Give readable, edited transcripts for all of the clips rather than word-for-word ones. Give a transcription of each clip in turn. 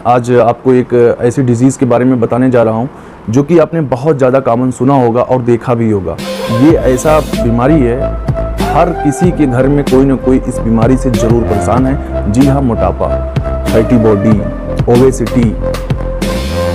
आज आपको एक ऐसी डिजीज़ के बारे में बताने जा रहा हूँ जो कि आपने बहुत ज़्यादा कॉमन सुना होगा और देखा भी होगा। ये ऐसा बीमारी है, हर किसी के घर में कोई ना कोई इस बीमारी से ज़रूर परेशान है। जी हाँ, मोटापा, फैटी बॉडी, ओबेसिटी,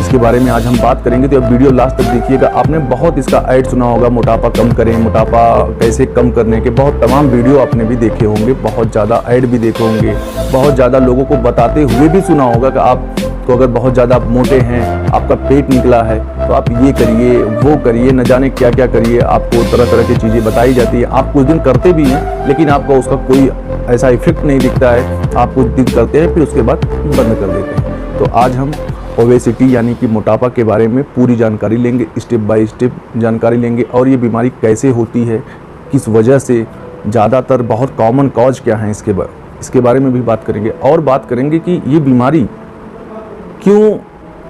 इसके बारे में आज हम बात करेंगे। तो अब वीडियो लास्ट तक देखिएगा। आपने बहुत इसका ऐड सुना होगा, मोटापा कम करें, मोटापा कैसे कम करने के बहुत तमाम वीडियो आपने भी देखे होंगे, बहुत ज़्यादा ऐड भी देखे होंगे, बहुत ज़्यादा लोगों को बताते हुए भी सुना होगा कि आपको अगर बहुत ज़्यादा मोटे हैं, आपका पेट निकला है तो आप ये करिए, वो करिए, न जाने क्या क्या करिए। आपको तरह तरह की चीज़ें बताई जाती है। आप कुछ दिन करते भी हैं लेकिन आपको उसका कोई ऐसा इफेक्ट नहीं दिखता है। आप कुछ दिन करते हैं फिर उसके बाद बंद कर देते हैं। तो आज हम ओबेसिटी यानी कि मोटापा के बारे में पूरी जानकारी लेंगे, स्टेप बाय स्टेप जानकारी लेंगे, और ये बीमारी कैसे होती है, किस वजह से, ज़्यादातर बहुत कॉमन कॉज क्या है, इसके बारे में भी बात करेंगे। और बात करेंगे कि ये बीमारी क्यों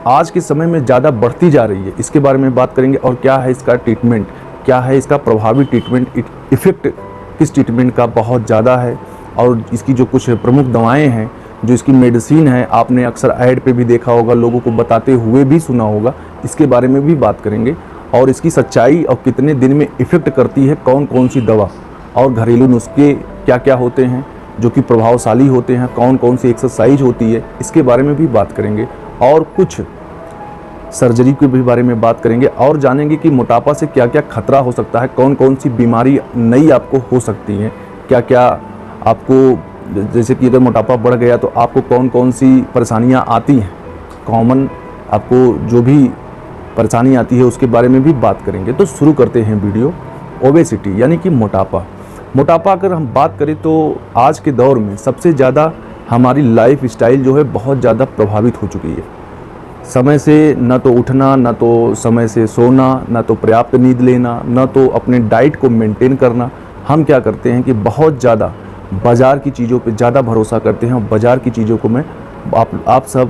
आज के समय में ज़्यादा बढ़ती जा रही है, इसके बारे में बात करेंगे। और क्या है इसका ट्रीटमेंट, क्या है इसका प्रभावी ट्रीटमेंट, इफ़ेक्ट किस ट्रीटमेंट का बहुत ज़्यादा है, और इसकी जो कुछ प्रमुख दवाएँ हैं, जो इसकी मेडिसिन है, आपने अक्सर ऐड पे भी देखा होगा, लोगों को बताते हुए भी सुना होगा, इसके बारे में भी बात करेंगे। और इसकी सच्चाई और कितने दिन में इफ़ेक्ट करती है, कौन कौन सी दवा और घरेलू नुस्खे क्या क्या होते हैं जो कि प्रभावशाली होते हैं, कौन कौन सी एक्सरसाइज होती है, इसके बारे में भी बात करेंगे। और कुछ सर्जरी के भी बारे में बात करेंगे और जानेंगे कि मोटापा से क्या क्या खतरा हो सकता है, कौन कौन सी बीमारी नई आपको हो सकती हैं, क्या क्या आपको, जैसे कि अगर मोटापा बढ़ गया तो आपको कौन कौन सी परेशानियां आती हैं, कॉमन आपको जो भी परेशानी आती है उसके बारे में भी बात करेंगे। तो शुरू करते हैं वीडियो। ओबेसिटी यानी कि मोटापा। मोटापा अगर हम बात करें तो आज के दौर में सबसे ज़्यादा हमारी लाइफ स्टाइल जो है बहुत ज़्यादा प्रभावित हो चुकी है। समय से न तो उठना, न तो समय से सोना, न तो पर्याप्त नींद लेना, न तो अपने डाइट को मेंटेन करना। हम क्या करते हैं कि बहुत ज़्यादा बाज़ार की चीज़ों पे ज़्यादा भरोसा करते हैं, और बाज़ार की चीज़ों को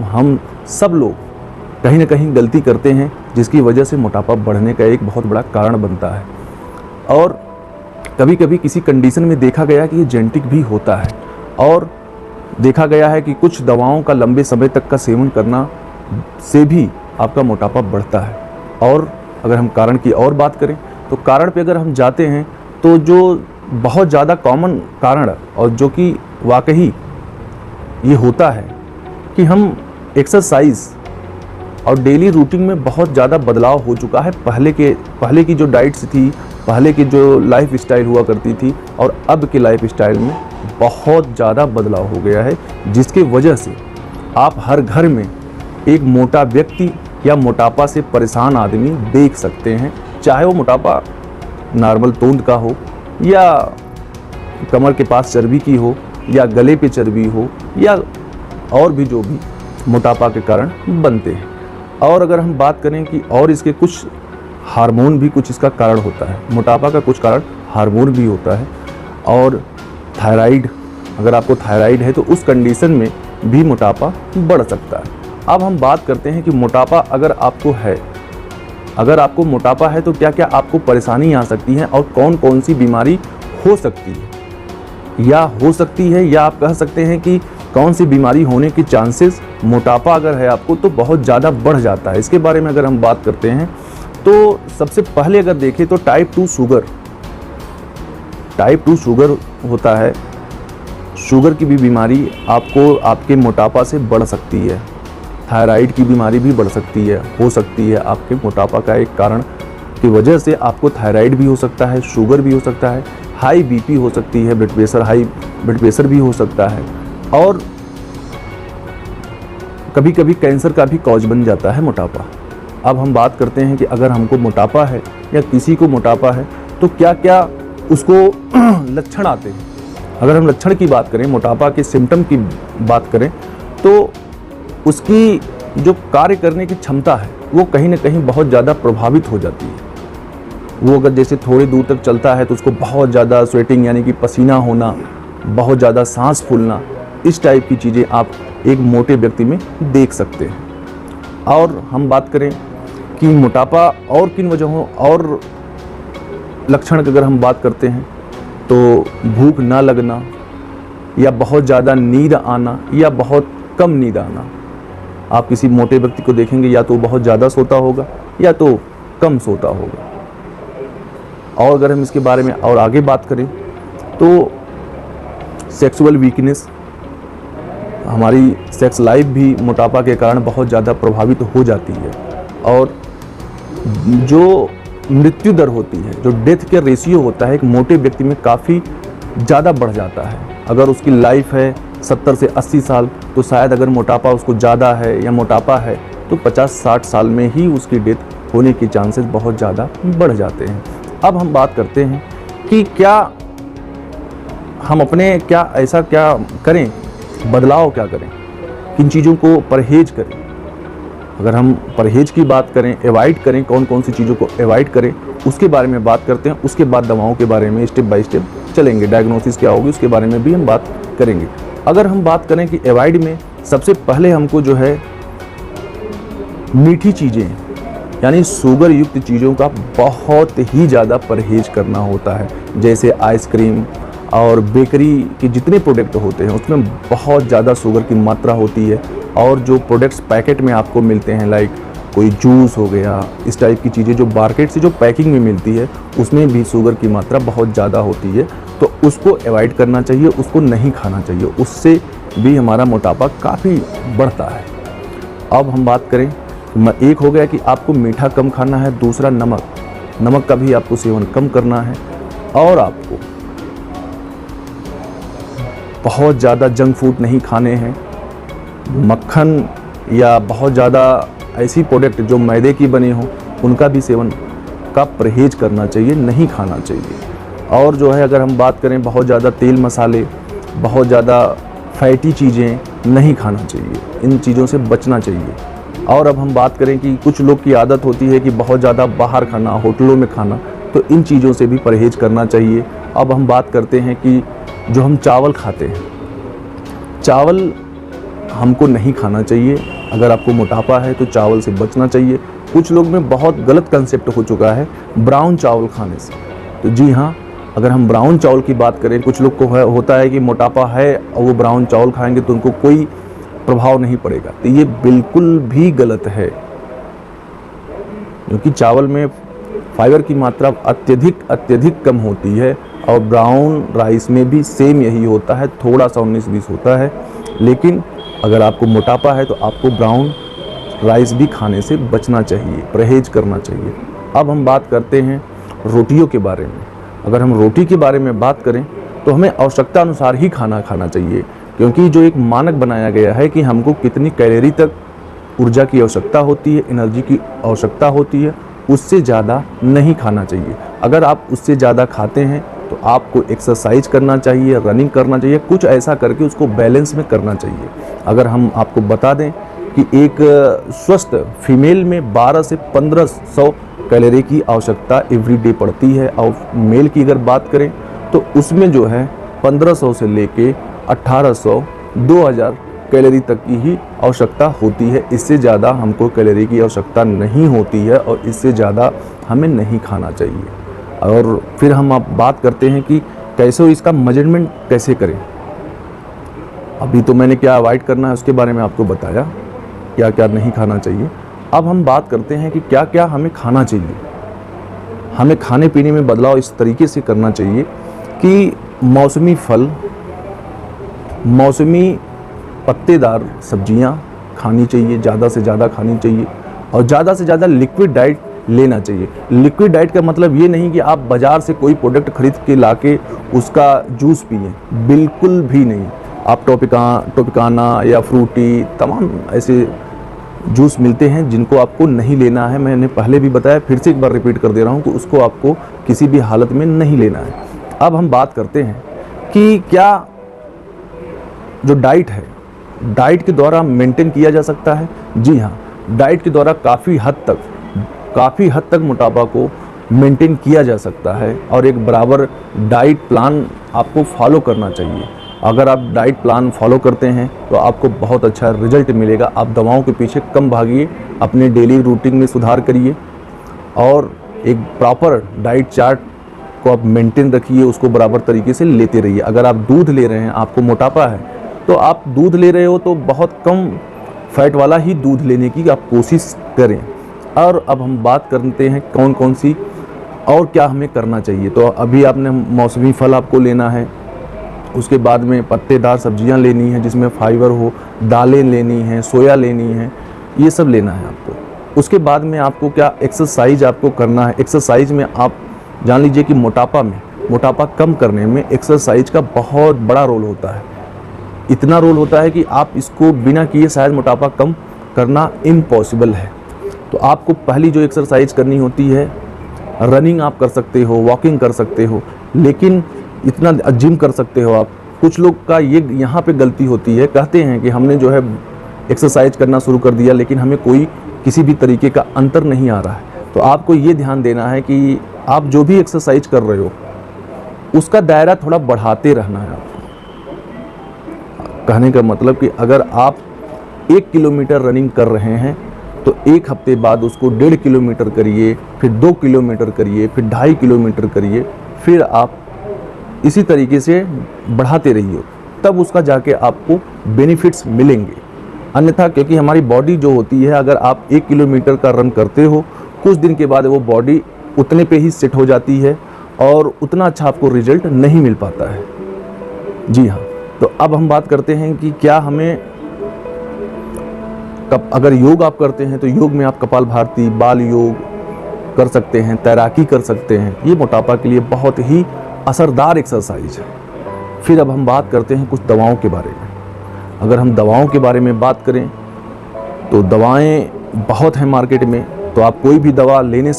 हम सब लोग कहीं ना कहीं गलती करते हैं, जिसकी वजह से मोटापा बढ़ने का एक बहुत बड़ा कारण बनता है। और कभी कभी किसी कंडीशन में देखा गया कि ये जेनेटिक भी होता है, और देखा गया है कि कुछ दवाओं का लंबे समय तक का सेवन करना से भी आपका मोटापा बढ़ता है। और अगर हम कारण की और बात करें तो कारण पे अगर हम जाते हैं तो जो बहुत ज़्यादा कॉमन कारण, और जो कि वाकई ये होता है कि हम एक्सरसाइज और डेली रूटीन में बहुत ज़्यादा बदलाव हो चुका है। पहले की जो डाइट्स थी, पहले की जो लाइफ स्टाइल हुआ करती थी, और अब के लाइफ स्टाइल में बहुत ज़्यादा बदलाव हो गया है, जिसके वजह से आप हर घर में एक मोटा व्यक्ति या मोटापा से परेशान आदमी देख सकते हैं। चाहे वो मोटापा नॉर्मल तोंद का हो, या कमर के पास चर्बी की हो, या गले पे चर्बी हो, या और भी जो भी मोटापा के कारण बनते हैं। और अगर हम बात करें कि और इसके कुछ हार्मोन भी कुछ इसका कारण होता है, मोटापा का कुछ कारण हार्मोन भी होता है। और थायराइड, अगर आपको थायराइड है तो उस कंडीशन में भी मोटापा बढ़ सकता है। अब हम बात करते हैं कि मोटापा अगर आपको मोटापा है तो क्या क्या आपको परेशानी आ सकती है, और कौन कौन सी बीमारी हो सकती है, या आप कह सकते हैं कि कौन सी बीमारी होने की चांसेस मोटापा अगर है आपको तो बहुत ज़्यादा बढ़ जाता है। इसके बारे में अगर हम बात करते हैं तो सबसे पहले अगर देखें तो टाइप 2 शुगर होता है। शुगर की भी बीमारी आपको आपके मोटापा से बढ़ सकती है। थायराइड की बीमारी भी बढ़ सकती है, हो सकती है आपके मोटापा का एक कारण की वजह से आपको थायराइड भी हो सकता है, शुगर भी हो सकता है, हाई बीपी हो सकती है, हाई ब्लड प्रेशर भी हो सकता है, और कभी कभी कैंसर का भी कॉज बन जाता है मोटापा। अब हम बात करते हैं कि अगर हमको मोटापा है या किसी को मोटापा है तो क्या क्या उसको लक्षण आते हैं। अगर हम लक्षण की बात करें, मोटापा के सिम्टम की बात करें, तो उसकी जो कार्य करने की क्षमता है वो कहीं ना कहीं बहुत ज़्यादा प्रभावित हो जाती है। वो अगर जैसे थोड़ी दूर तक चलता है तो उसको बहुत ज़्यादा स्वेटिंग यानी कि पसीना होना, बहुत ज़्यादा सांस फूलना, इस टाइप की चीज़ें आप एक मोटे व्यक्ति में देख सकते हैं। और हम बात करें कि मोटापा और किन वजहों और लक्षण की अगर हम बात करते हैं तो भूख ना लगना, या बहुत ज़्यादा नींद आना, या बहुत कम नींद आना, आप किसी मोटे व्यक्ति को देखेंगे या तो बहुत ज़्यादा सोता होगा या तो कम सोता होगा। और अगर हम इसके बारे में और आगे बात करें तो सेक्सुअल वीकनेस, हमारी सेक्स लाइफ भी मोटापा के कारण बहुत ज़्यादा प्रभावित हो जाती है। और जो मृत्यु दर होती है, जो डेथ के रेशियो होता है, एक मोटे व्यक्ति में काफ़ी ज़्यादा बढ़ जाता है। अगर उसकी लाइफ है 70 से 80 साल तो शायद अगर मोटापा उसको ज़्यादा है या मोटापा है तो 50-60 साल में ही उसकी डेथ होने के चांसेस बहुत ज़्यादा बढ़ जाते हैं। अब हम बात करते हैं कि क्या हम अपने ऐसा क्या करें, बदलाव क्या करें, किन चीज़ों को परहेज करें। अगर हम परहेज की बात करें, अवॉइड करें, कौन कौन सी चीज़ों को अवॉइड करें, उसके बारे में बात करते हैं। उसके बाद दवाओं के बारे में स्टेप बाय स्टेप चलेंगे, डायग्नोसिस क्या होगी उसके बारे में भी हम बात करेंगे। अगर हम बात करें कि अवॉइड में सबसे पहले हमको जो है मीठी चीज़ें यानी शुगर युक्त चीज़ों का बहुत ही ज़्यादा परहेज करना होता है। जैसे आइसक्रीम और बेकरी के जितने प्रोडक्ट होते हैं उसमें बहुत ज़्यादा शुगर की मात्रा होती है। और जो प्रोडक्ट्स पैकेट में आपको मिलते हैं, लाइक कोई जूस हो गया, इस टाइप की चीज़ें जो मार्केट से जो पैकिंग में मिलती है उसमें भी शुगर की मात्रा बहुत ज़्यादा होती है, तो उसको अवॉइड करना चाहिए, उसको नहीं खाना चाहिए। उससे भी हमारा मोटापा काफ़ी बढ़ता है। अब हम बात करें, एक हो गया कि आपको मीठा कम खाना है, दूसरा नमक का भी आपको सेवन कम करना है। और आपको बहुत ज़्यादा जंक फूड नहीं खाने हैं, मक्खन या बहुत ज़्यादा ऐसी प्रोडक्ट जो मैदे की बनी हो उनका भी सेवन का परहेज करना चाहिए, नहीं खाना चाहिए। और जो है अगर हम बात करें, बहुत ज़्यादा तेल मसाले, बहुत ज़्यादा फैटी चीज़ें नहीं खाना चाहिए, इन चीज़ों से बचना चाहिए। और अब हम बात करें कि कुछ लोग की आदत होती है कि बहुत ज़्यादा बाहर खाना, होटलों में खाना, तो इन चीज़ों से भी परहेज करना चाहिए। अब हम बात करते हैं कि जो हम चावल खाते हैं, चावल हमको नहीं खाना चाहिए। अगर आपको मोटापा है तो चावल से बचना चाहिए। कुछ लोग में बहुत गलत कंसेप्ट हो चुका है ब्राउन चावल खाने से। तो जी हाँ, अगर हम ब्राउन चावल की बात करें, कुछ लोग को होता है कि मोटापा है और वो ब्राउन चावल खाएंगे तो उनको कोई प्रभाव नहीं पड़ेगा, तो ये बिल्कुल भी गलत है। क्योंकि चावल में फाइबर की मात्रा अत्यधिक कम होती है और ब्राउन राइस में भी सेम यही होता है, थोड़ा सा 19-20 होता है। लेकिन अगर आपको मोटापा है तो आपको ब्राउन राइस भी खाने से बचना चाहिए, परहेज करना चाहिए। अब हम बात करते हैं रोटियों के बारे में। अगर हम रोटी के बारे में बात करें तो हमें आवश्यकता अनुसार ही खाना खाना चाहिए, क्योंकि जो एक मानक बनाया गया है कि हमको कितनी कैलोरी तक ऊर्जा की आवश्यकता होती है, एनर्जी की आवश्यकता होती है, उससे ज़्यादा नहीं खाना चाहिए। अगर आप उससे ज़्यादा खाते हैं तो आपको एक्सरसाइज करना चाहिए, रनिंग करना चाहिए, कुछ ऐसा करके उसको बैलेंस में करना चाहिए। अगर हम आपको बता दें कि एक स्वस्थ फीमेल में 1200 से 1500 कैलोरी की आवश्यकता एवरीडे पड़ती है, और मेल की अगर बात करें तो उसमें जो है 1500 से लेके 1800 2000 कैलोरी तक की ही आवश्यकता होती है। इससे ज़्यादा हमको कैलोरी की आवश्यकता नहीं होती है और इससे ज़्यादा हमें नहीं खाना चाहिए। और फिर हम आप बात करते हैं कि कैसे इसका मेजरमेंट कैसे करें। अभी तो मैंने क्या अवॉइड करना है उसके बारे में आपको बताया, क्या क्या नहीं खाना चाहिए। अब हम बात करते हैं कि क्या क्या हमें खाना चाहिए। हमें खाने पीने में बदलाव इस तरीके से करना चाहिए कि मौसमी फल, मौसमी पत्तेदार सब्जियां खानी चाहिए, ज़्यादा से ज़्यादा खानी चाहिए, और ज़्यादा से ज़्यादा लिक्विड डाइट लेना चाहिए। लिक्विड डाइट का मतलब ये नहीं कि आप बाज़ार से कोई प्रोडक्ट खरीद के लाके उसका जूस पिए, बिल्कुल भी नहीं। आप टॉपिकाना या फ्रूटी, तमाम ऐसे जूस मिलते हैं जिनको आपको नहीं लेना है। मैंने पहले भी बताया, फिर से एक बार रिपीट कर दे रहा हूँ कि उसको आपको किसी भी हालत में नहीं लेना है। अब हम बात करते हैं कि क्या जो डाइट है, डाइट के द्वारा मेंटेन किया जा सकता है। जी हाँ, डाइट के द्वारा काफ़ी हद तक मोटापा को मेंटेन किया जा सकता है, और एक बराबर डाइट प्लान आपको फॉलो करना चाहिए। अगर आप डाइट प्लान फॉलो करते हैं तो आपको बहुत अच्छा रिजल्ट मिलेगा। आप दवाओं के पीछे कम भागिए, अपने डेली रूटीन में सुधार करिए, और एक प्रॉपर डाइट चार्ट को आप मेंटेन रखिए, उसको बराबर तरीके से लेते रहिए। अगर आप दूध ले रहे हैं, आपको मोटापा है, तो आप दूध ले रहे हो तो बहुत कम फैट वाला ही दूध लेने की आप कोशिश करें। और अब हम बात करते हैं कौन कौन सी और क्या हमें करना चाहिए। तो अभी आपने मौसमी फल आपको लेना है, उसके बाद में पत्तेदार सब्जियां लेनी है जिसमें फाइबर हो, दालें लेनी हैं, सोया लेनी है, ये सब लेना है आपको। उसके बाद में आपको क्या एक्सरसाइज आपको करना है। एक्सरसाइज में आप जान लीजिए कि मोटापा कम करने में एक्सरसाइज का बहुत बड़ा रोल होता है। इतना रोल होता है कि आप इसको बिना किए शायद मोटापा कम करना इम्पॉसिबल है। तो आपको पहली जो एक्सरसाइज करनी होती है, रनिंग आप कर सकते हो, वॉकिंग कर सकते हो, लेकिन इतना जिम कर सकते हो आप। कुछ लोग का ये यहाँ पे गलती होती है, कहते हैं कि हमने जो है एक्सरसाइज करना शुरू कर दिया लेकिन हमें कोई किसी भी तरीके का अंतर नहीं आ रहा है। तो आपको ये ध्यान देना है कि आप जो भी एक्सरसाइज कर रहे हो उसका दायरा थोड़ा बढ़ाते रहना है आपको। कहने का मतलब कि अगर आप 1 किलोमीटर रनिंग कर रहे हैं तो 1 हफ्ते बाद उसको 1.5 किलोमीटर करिए, फिर 2 किलोमीटर करिए, फिर 2.5 किलोमीटर करिए, फिर आप इसी तरीके से बढ़ाते रहिए, तब उसका जाके आपको बेनिफिट्स मिलेंगे। अन्यथा क्योंकि हमारी बॉडी जो होती है, अगर आप 1 किलोमीटर का रन करते हो, कुछ दिन के बाद वो बॉडी उतने पे ही सेट हो जाती है और उतना अच्छा आपको रिजल्ट नहीं मिल पाता है। जी हाँ, तो अब हम बात करते हैं कि क्या हमें अगर योग आप करते हैं तो योग में आप कपालभाति, बाल योग कर सकते हैं, तैराकी कर सकते हैं। ये मोटापा के लिए बहुत ही असरदार एक्सरसाइज है। फिर अब हम बात करते हैं कुछ दवाओं के बारे में। अगर हम दवाओं के बारे में बात करें तो दवाएं बहुत हैं मार्केट में। तो आप कोई भी दवा लेने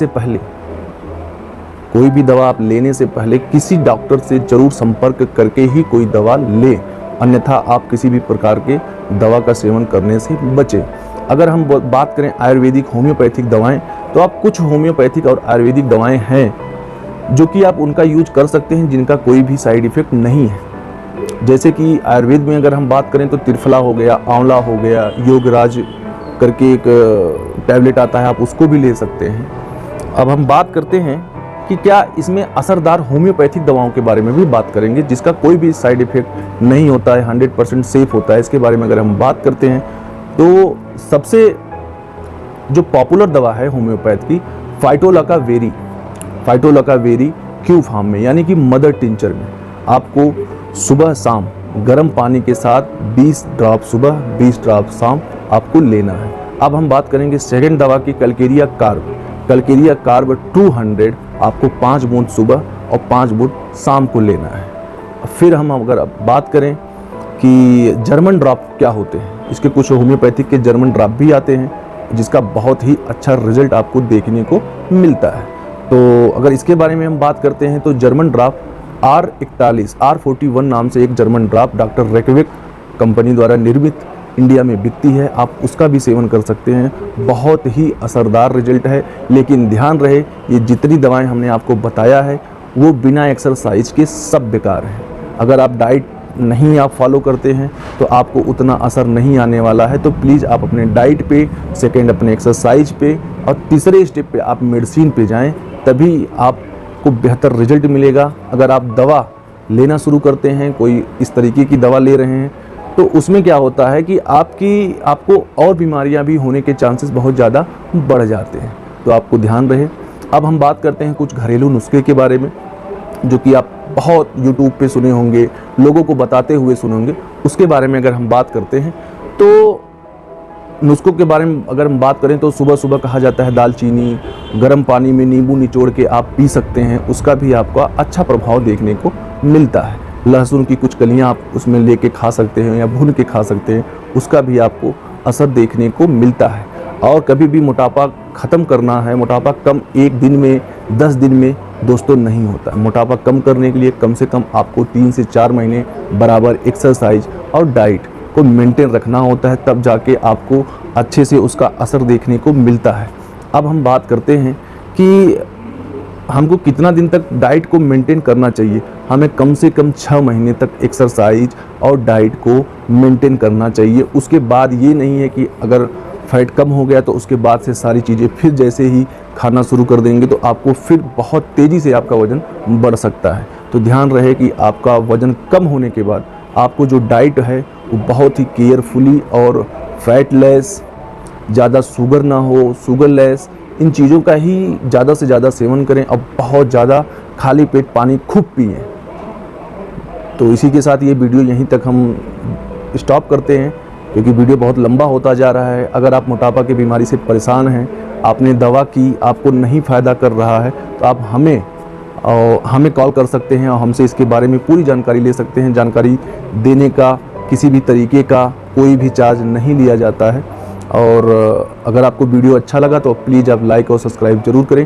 से पहले किसी डॉक्टर से जरूर संपर्क करके ही कोई दवा लें, अन्यथा आप किसी भी प्रकार के दवा का सेवन करने से बचें। अगर हम बात करें आयुर्वेदिक होम्योपैथिक दवाएं, तो आप कुछ होम्योपैथिक और आयुर्वेदिक दवाएं हैं जो कि आप उनका यूज कर सकते हैं, जिनका कोई भी साइड इफेक्ट नहीं है। जैसे कि आयुर्वेद में अगर हम बात करें तो त्रिफला हो गया, आंवला हो गया, योगराज करके एक टैबलेट आता है, आप उसको भी ले सकते हैं। अब हम बात करते हैं कि क्या इसमें असरदार होम्योपैथिक दवाओं के बारे में भी बात करेंगे, जिसका कोई भी साइड इफेक्ट नहीं होता है, 100% सेफ होता है। इसके बारे में अगर हम बात करते हैं तो सबसे जो पॉपुलर दवा है होम्योपैथ की, फाइटोलका वेरी क्यू फॉर्म में, यानी कि मदर टिंचर में, आपको सुबह शाम गर्म पानी के साथ 20 ड्रॉप सुबह 20 ड्रॉप शाम आपको लेना है। अब हम बात करेंगे सेकेंड दवा की, कलकेरिया कार्ब 200 आपको 5 बूंद सुबह और 5 बूंद शाम को लेना है। फिर हम अगर बात करें कि जर्मन ड्रॉप क्या होते हैं, इसके कुछ होम्योपैथिक के जर्मन ड्रॉप भी आते हैं जिसका बहुत ही अच्छा रिजल्ट आपको देखने को मिलता है। तो अगर इसके बारे में हम बात करते हैं तो जर्मन ड्रॉप R41 नाम से एक जर्मन ड्रॉप डॉक्टर रेकविक कंपनी द्वारा निर्मित इंडिया में बिकती है, आप उसका भी सेवन कर सकते हैं। बहुत ही असरदार रिजल्ट है, लेकिन ध्यान रहे ये जितनी दवाएं हमने आपको बताया है वो बिना एक्सरसाइज के सब बेकार है। अगर आप डाइट नहीं आप फॉलो करते हैं तो आपको उतना असर नहीं आने वाला है। तो प्लीज़ आप अपने डाइट पे, सेकेंड अपने एक्सरसाइज पे, और तीसरे स्टेप पे आप मेडिसिन पे जाएं, तभी आपको बेहतर रिजल्ट मिलेगा। अगर आप दवा लेना शुरू करते हैं, कोई इस तरीके की दवा ले रहे हैं, तो उसमें क्या होता है कि आपको और बीमारियां भी होने के चांसेस बहुत ज़्यादा बढ़ जाते हैं। तो आपको ध्यान रहे। अब हम बात करते हैं कुछ घरेलू नुस्खे के बारे में, जो कि आप बहुत यूट्यूब पे सुने होंगे, लोगों को बताते हुए सुने होंगे। उसके बारे में अगर हम बात करते हैं तो नुस्खों के बारे में अगर हम बात करें तो सुबह सुबह कहा जाता है दालचीनी गर्म पानी में नींबू निचोड़ के आप पी सकते हैं, उसका भी आपका अच्छा प्रभाव देखने को मिलता है। लहसुन की कुछ कलियां आप उसमें लेके खा सकते हैं या भून के खा सकते हैं, उसका भी आपको असर देखने को मिलता है। और कभी भी मोटापा ख़त्म करना है, मोटापा कम 1 दिन में 10 दिन में दोस्तों नहीं होता है। मोटापा कम करने के लिए कम से कम आपको 3 से 4 महीने बराबर एक्सरसाइज और डाइट को मेंटेन रखना होता है, तब जाके आपको अच्छे से उसका असर देखने को मिलता है। अब हम बात करते हैं कि हमको कितना दिन तक डाइट को मेंटेन करना चाहिए। हमें कम से कम 6 महीने तक एक्सरसाइज और डाइट को मेंटेन करना चाहिए। उसके बाद ये नहीं है कि अगर फैट कम हो गया तो उसके बाद से सारी चीज़ें फिर जैसे ही खाना शुरू कर देंगे तो आपको फिर बहुत तेज़ी से आपका वज़न बढ़ सकता है। तो ध्यान रहे कि आपका वज़न कम होने के बाद आपको जो डाइट है वो बहुत ही केयरफुली और फैट लेस, ज़्यादा शुगर ना हो, शुगर लेस, इन चीज़ों का ही ज़्यादा से ज़्यादा सेवन करें और बहुत ज़्यादा खाली पेट पानी खूब पिएं। तो इसी के साथ ये वीडियो यहीं तक हम स्टॉप करते हैं, क्योंकि वीडियो बहुत लंबा होता जा रहा है। अगर आप मोटापा की बीमारी से परेशान हैं, आपने दवा की, आपको नहीं फ़ायदा कर रहा है, तो आप हमें कॉल कर सकते हैं और हमसे इसके बारे में पूरी जानकारी ले सकते हैं। जानकारी देने का किसी भी तरीके का कोई भी चार्ज नहीं लिया जाता है। और अगर आपको वीडियो अच्छा लगा तो प्लीज़ आप लाइक और सब्सक्राइब ज़रूर करें।